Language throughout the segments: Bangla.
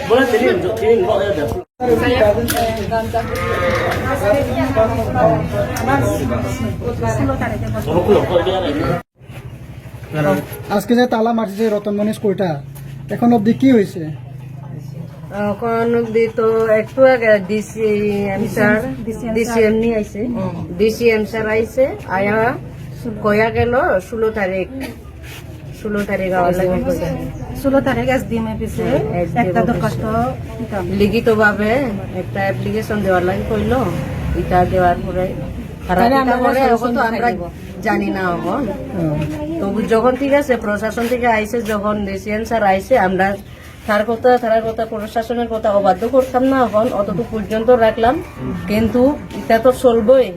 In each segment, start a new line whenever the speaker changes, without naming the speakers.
boleh jadi kok ya deh.
আজকে যে তালা মারছে রতনমণি স্কুলটা এখন অবধি কি হয়েছে?
এখন অব্দি তো একটু আগে ডিসিএম নিয়ে আইছে, ডিসিএম স্যার আইছে, আয়া কয়া গেল 16 তারিখ আওয়ার লাগে
16 তারিখ এসডিএম অফিসে একটা দরখাস্ত
লিখিত ভাবে একটা অ্যাপ্লিকেশন দেওয়ার লাগে কইলো। এটা দেওয়ার পরে আমরা জানি না এখন তো যখন ঠিক আছে প্রশাসন থেকে আইছে, যখন ডিসিএম স্যার আইছে, আমরা তার কথা প্রশাসনের কথা অবাধ্য করতাম না, এখন অতটুকু পর্যন্ত রাখলাম। কিন্তু এটা তো চলবই,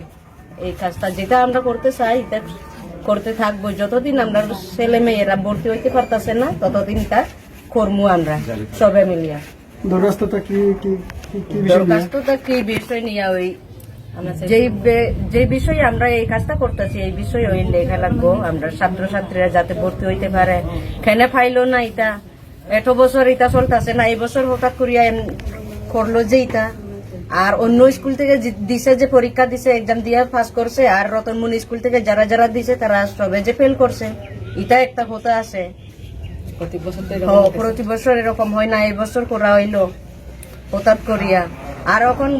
এই কাজটা যেটা আমরা করতে চাই এটা করতে থাকবো। যতদিন আমরা ছেলে মেয়েরা ভর্তি হইতে পারতেছে না ততদিন তা করবো আমরা সবে মিলিয়া।
দরখাস্তটা
কি বিষয় নিয়ে ওই যে বিষয়ে আমরা এই কাজটা করতেছি এই বিষয়ে ওই লেখা লাগবো আমরা ছাত্রছাত্রীরা যাতে ভর্তি হইতে পারে। খেনে ফাইলো না, এটা এত বছর এটা চলতেছে না, এই বছর হঠাৎ করিয়া করলো যে এটা। আর অন্য স্কুল থেকে দিছে যে পরীক্ষা দিছে, এক্সাম দিয়ে পাস করছে, আর রতনমণি স্কুল থেকে যারা দিছে তারা সবে যে ফেল করছে, এটা একটা হতে আছে। প্রতি বছর এরকম হয় না, এই বছর করা হইলো হঠাৎ করিয়া। আর এখন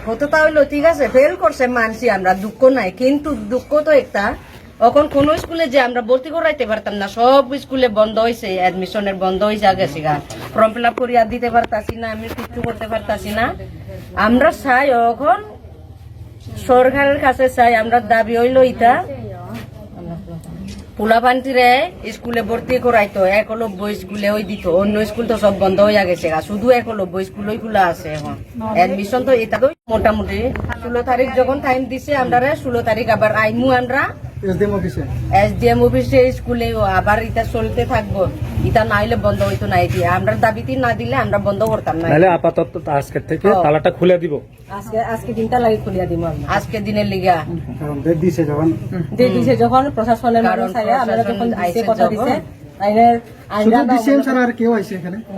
হতোটা হইলো ঠিক আছে, ফেল করছে মানছি আমরা, দুঃখ নাই। কিন্তু দুঃখ তো একটা, এখন কোন স্কুলে যে আমরা ভর্তি করাইতে পারতাম না, সব স্কুলে বন্ধ হয়েছে, অ্যাডমিশনের বন্ধ হয়ে গেছে, ফর্ম ফিল আপ করিয়া দিতে পারতাছি না, আমি কিছু করতে পারতাছি না। আমরা চাই এখন সরকারের কাছে চাই, আমরা দাবি হইলো ইটা পোলাপান্তিরে স্কুলে ভর্তি করাইতো, একলব্য স্কুলে ওই দিত, অন্য স্কুল তো সব বন্ধ হয়ে গেছে, শুধু একলব্য স্কুল ওই খোলা আছে এখন। অ্যাডমিশন তো এটা মোটামুটি 16 তারিখ যখন টাইম দিছে আমরা 16 তারিখ আবার আইমু আমরা এসডিএম অফিসে স্কুলে, আবার এটা চলতে থাকবো। এটা না হইলে বন্ধ হইতো না, এটি আমরা দাবিতে না দিলে আমরা বন্ধ করতাম না।
আপাতত আজকের থেকে তালাটা খুলে দিব,
আজকে দিনটা লাগে খুলিয়া দিব
আজকে দিনের লিগা
ডেট দিছে
যখন প্রশাসনের মানুষ আইয়া আমরা যখন আইছে কথা দিছে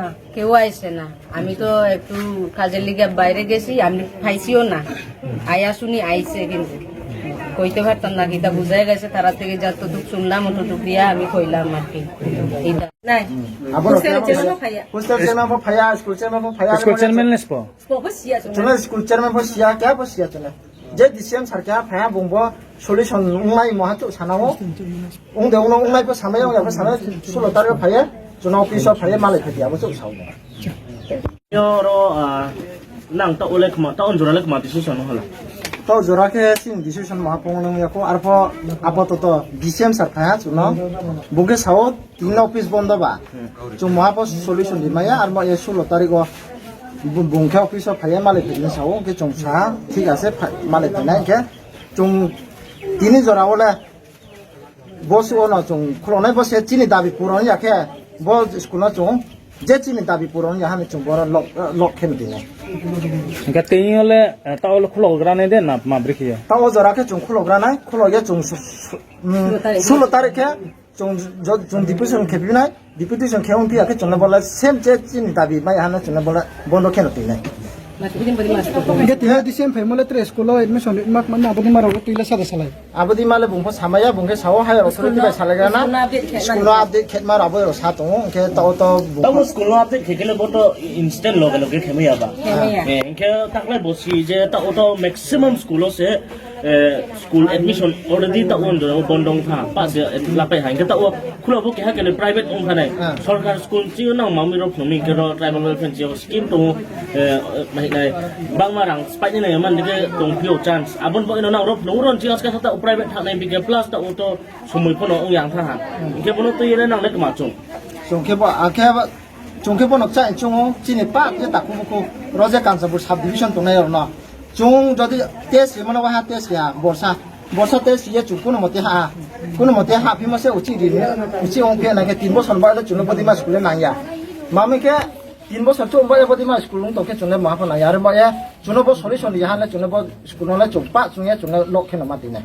না কেউ আইছে না। আমি তো একটু কাজের লিগে বাইরে গেছি, আমি খাইছিও না, আয়া শুনি আইছে, কিন্তু কইতে পারতাম না, কিতা বুঝাই গেছে তারা থেকে যতটুক শুনলাম অতটুক দিয়া আমি কইলাম আর কি। নাই
স্কুল চেয়ারম্যান
যে ডিসিএম সারকে ফায়া বুংবো সলিউশন উংলাই মহাতো সানাও উংদে উংলাই পো সামায় উংলাই সামায় 16 তারিখ ফায়া জনা অফিসে ফায়া মালাই ফাদিয়া বসে Sao
yo nang ta olek ma ta onjora lek ma decision hala
তো জোরাকে সিন ডিসিশন মহাপঙ্গ ইয়াকো আরপো আপাতত ডিসিএম সার ফায়া জনা বুগে সাও তিন অফিস বন্ধ বা জু মহাপো সলিউশন দিমায়া আর মা 16 তারিখ বংখা অফিসে ফায়া মালাই ফাদিয়া সাও কে চংসা ঠিক আছে মালাই ফাদিনা কে চং তিনি জরা ওলা বস ওনা চং খলনাই বসে চিনি দাবি পুরন ইয়াকে বল স্কুল না চং যে চিনি দাবি পুরন ইয়াহানে চং বড় লক খেম দিনে
গাতে হলে তাও খুলগ্রানে দে না মাব্রিখিয়া
তাও জরাকে চং খুলগ্রানাই খুলগে চং 16 তারিখে চং ডিপুটেশন খেউন পিয়াকে চং বলা সেম যে চিনি দাবি মাই হানা চং বলা বন্ধ খেন দিনে abadi male bungpo samaya bungke sawo haya authority bai salagana school update khetmar abo sa tong ke taw
taw school update khekele boto instant loge khemaya ba ke takle bosi je taw to maximum school se school admission already ta on do bondong tha pas lapai hain ke taw khulo bo ke ha ke private on khanai sarkar school chi na mami ro phumi ke ro tribal welfare chi scheme to nai bangmarang spine nai man de tong pio chance abon bo ino na ro nungron chi aska ta private tha nai big plus ta auto sumui phono ong yang tha ha ke bono to yele nang le ma chung
chongke bo akhe chongke bo nok chai chung chini pa je ta ku roje kansapur sub division to nai na chung jodi test mano ha test ya borsa test ye chu kuno mote ha phi ma se uchi ri uchi ong phe na ke 3 বছর ba le chuno bodi ma school na ya mami ke 3 বছর তো বয়ে বদি মা স্কুল তো কে চনে মা ফনা ইয়ার বয়ে চুনো বো সলিউশন ইহালে চুনো বো স্কুল না চপা চুনে চুনে লক্ষে না মাতিনে